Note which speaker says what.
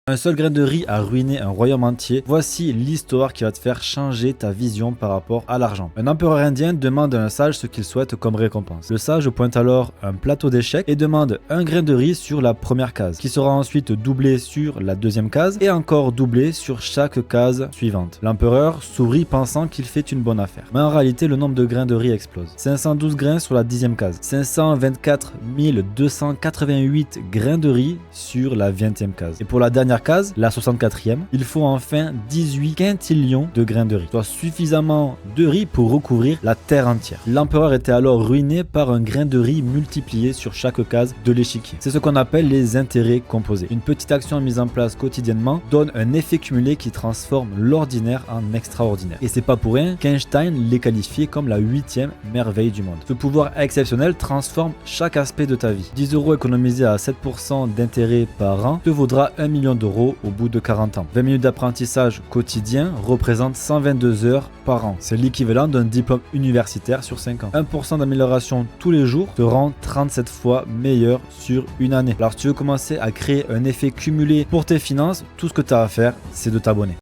Speaker 1: Un seul grain de riz a ruiné un royaume entier. Voici l'histoire qui va te faire changer ta vision par rapport à l'argent. Un empereur indien demande à un sage ce qu'il souhaite comme récompense. Le sage pointe alors un plateau d'échecs et demande un grain de riz sur la première case, qui sera ensuite doublé sur la deuxième case et encore doublé sur chaque case suivante. L'empereur sourit pensant qu'il fait une bonne affaire. Mais en réalité, le nombre de grains de riz explose. 512 grains sur la 10e case, 524 288 grains de riz sur la 20e case. Et pour la dernière case, la 64e, il faut enfin 18 quintillions de grains de riz, soit suffisamment de riz pour recouvrir la terre entière. L'empereur était alors ruiné par un grain de riz multiplié sur chaque case de l'échiquier. C'est ce qu'on appelle les intérêts composés. Une petite action mise en place quotidiennement donne un effet cumulé qui transforme l'ordinaire en extraordinaire. Et c'est pas pour rien qu'Einstein les qualifiait comme la 8e merveille du monde. Ce pouvoir exceptionnel transforme chaque aspect de ta vie. 10 € économisés à 7% d'intérêt par an te vaudra 1 million d'euros au bout de 40 ans. 20 minutes d'apprentissage quotidien représentent 122 heures par an. C'est l'équivalent d'un diplôme universitaire sur 5 ans. 1% d'amélioration tous les jours te rend 37 fois meilleur sur une année. Alors si tu veux commencer à créer un effet cumulé pour tes finances, tout ce que tu as à faire, c'est de t'abonner.